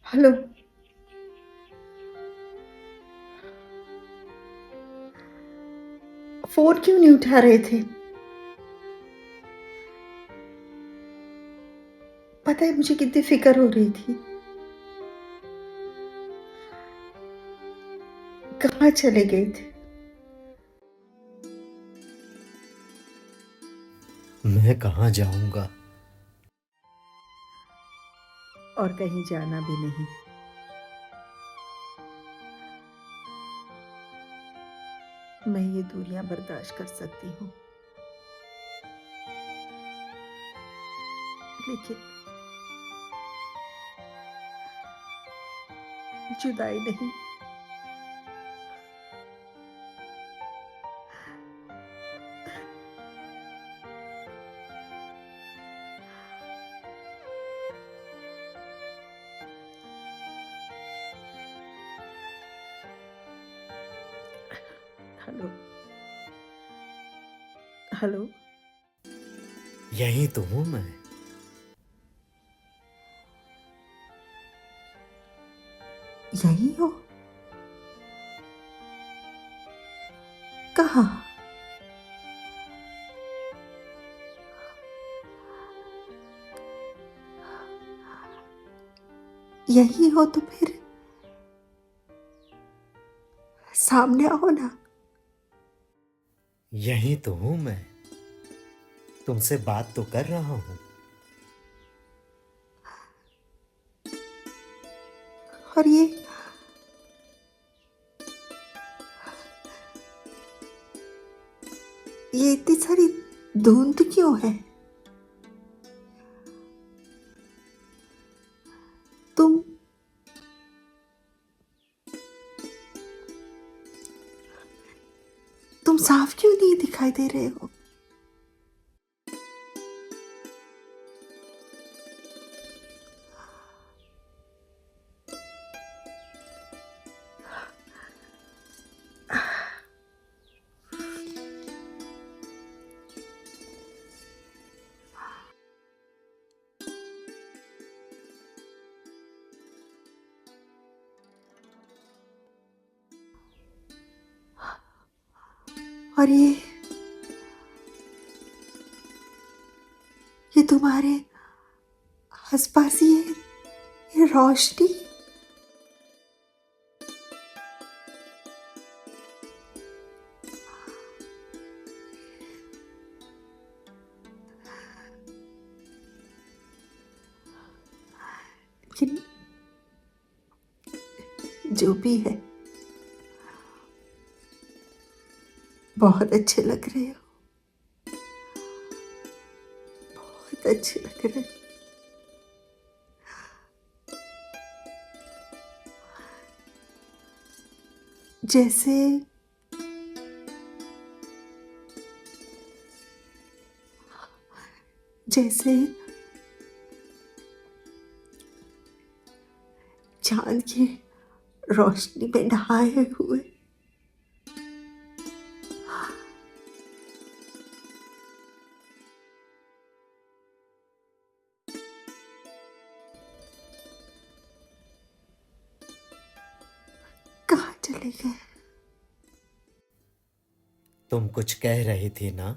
Hello. Phone क्यों नहीं उठा रहे थे? पता है मुझे कितनी फिक्र हो रही थी। कहाँ चले गए थे? मैं कहाँ जाऊंगा। और कहीं जाना भी नहीं। मैं ये दूरियां बर्दाश्त कर सकती हूँ, लेकिन जुदाई नहीं। हेलो। हेलो। यही तो हूं मैं। यही हो? कहाँ? यही हो तो फिर सामने आओ ना। यही तो हूं मैं। तुमसे बात तो कर रहा हूं। और ये इतनी सारी धुंध क्यों है? तुम तुम साफ क्यों नहीं दिखाई दे रहे हो? और ये तुम्हारे आसपास ये रोशनी। लेकिन जो भी है, बहुत अच्छे लग रहे हो। बहुत अच्छे लग रहे हो। जैसे जैसे चांद की रोशनी में नहाए हुए। कहाँ चले गए? तुम कुछ कह रही थी ना।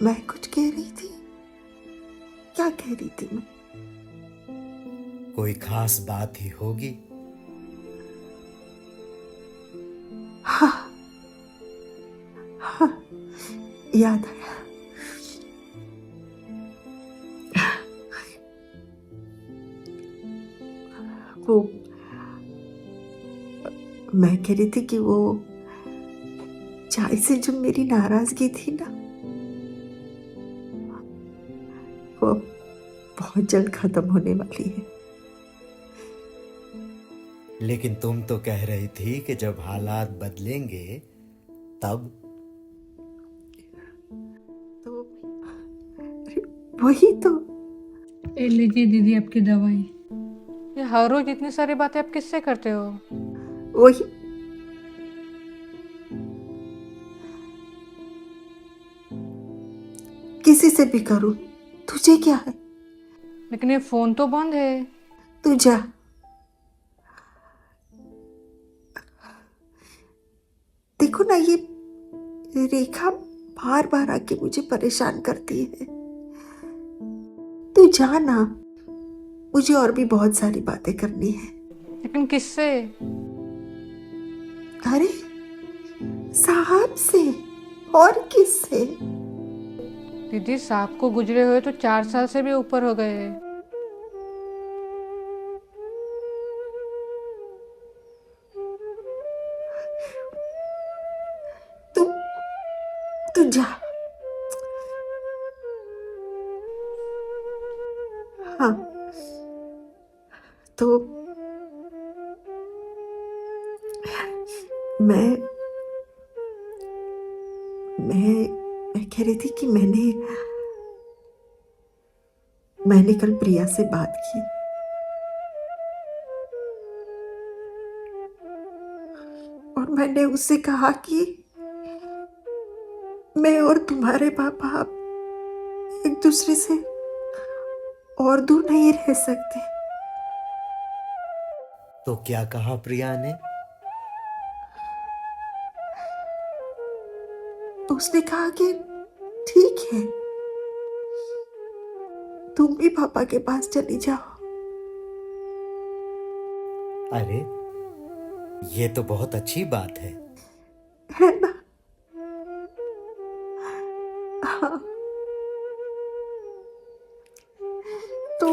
मैं कुछ कह रही थी? क्या कह रही थी मैं? कोई खास बात ही होगी। हाँ, हाँ, याद आया। वो मैं कह रही थी कि वो चाय से जो मेरी नाराजगी थी ना, वो अब बहुत जल्द खत्म होने वाली है। लेकिन तुम तो कह रही थी कि जब हालात बदलेंगे तब। तो अरे, वही तो। ए लीजिए दीदी आपकी दवाई। ये हर रोज इतनी सारी बातें आप किससे करते हो? वही किसी से भी करूं, तुझे क्या है? लेकिन ये फोन तो बंद है। तू जा। देखो ना, ये रेखा बार बार आके मुझे परेशान करती है। तू जा ना, मुझे और भी बहुत सारी बातें करनी है। लेकिन किससे? अरे साहब से, और किससे? दीदी साहब को गुजरे हुए तो 4 साल से भी ऊपर हो गए हैं। तू तू जा। हाँ, तो मैं मैं कह रही थी कि मैंने कल प्रिया से बात की और मैंने उससे कहा कि मैं और तुम्हारे पापा एक दूसरे से और दूर नहीं रह सकते। तो क्या कहा प्रिया ने? तो उसने कहा कि ठीक है, तुम भी पापा के पास चली जाओ। अरे, ये तो बहुत अच्छी बात है ना? हाँ, तो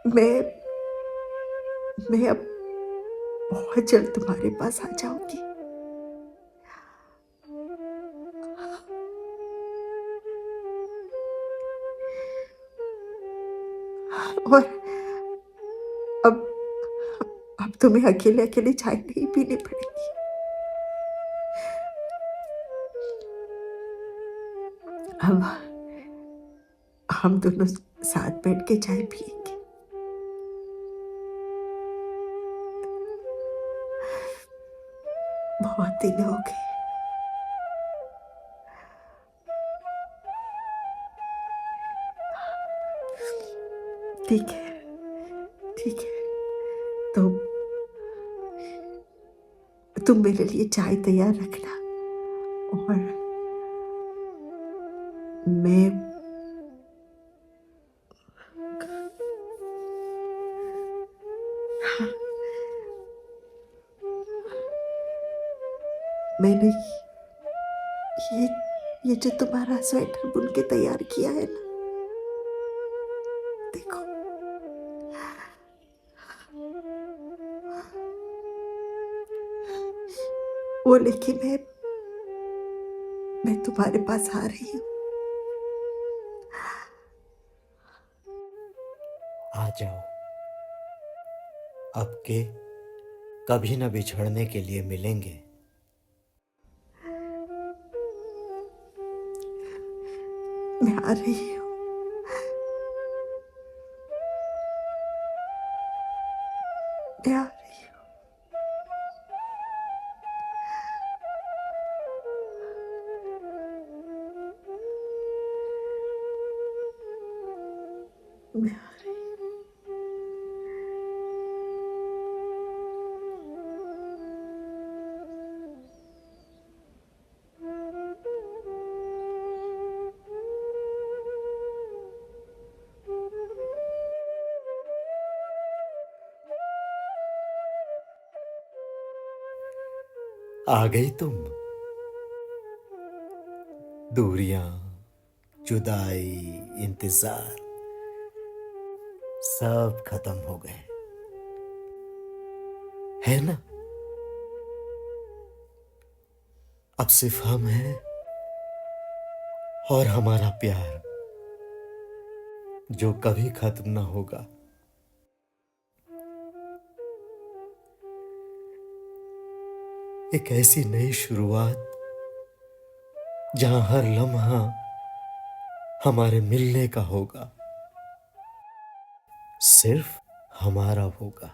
मैं अब बहुत जल्द तुम्हारे पास आ जाऊंगी। और अब अब तुम्हें अकेले अकेले चाय नहीं पीनी पड़ेगी। अब हम दोनों साथ बैठ के चाय पिएंगे। बहुत दिन हो गए। ठीक है, ठीक है, तो तुम मेरे लिए चाय तैयार रखना और मैं मैंने ये ये जो तुम्हारा स्वेटर बुन के तैयार किया है ना, देखो, वो लेके मैं तुम्हारे पास आ रही हूँ। आ जाओ। अब के कभी न बिछड़ने के लिए मिलेंगे। मैं आ रही हूँ। मैं आ रही हूँ। मैं आ रही हूँ। आ गई तुम। दूरियां, जुदाई, इंतजार सब खत्म हो गए, है ना? अब सिर्फ हम हैं और हमारा प्यार, जो कभी खत्म ना होगा। एक ऐसी नई शुरुआत जहां हर लम्हा हमारे मिलने का होगा, सिर्फ हमारा होगा।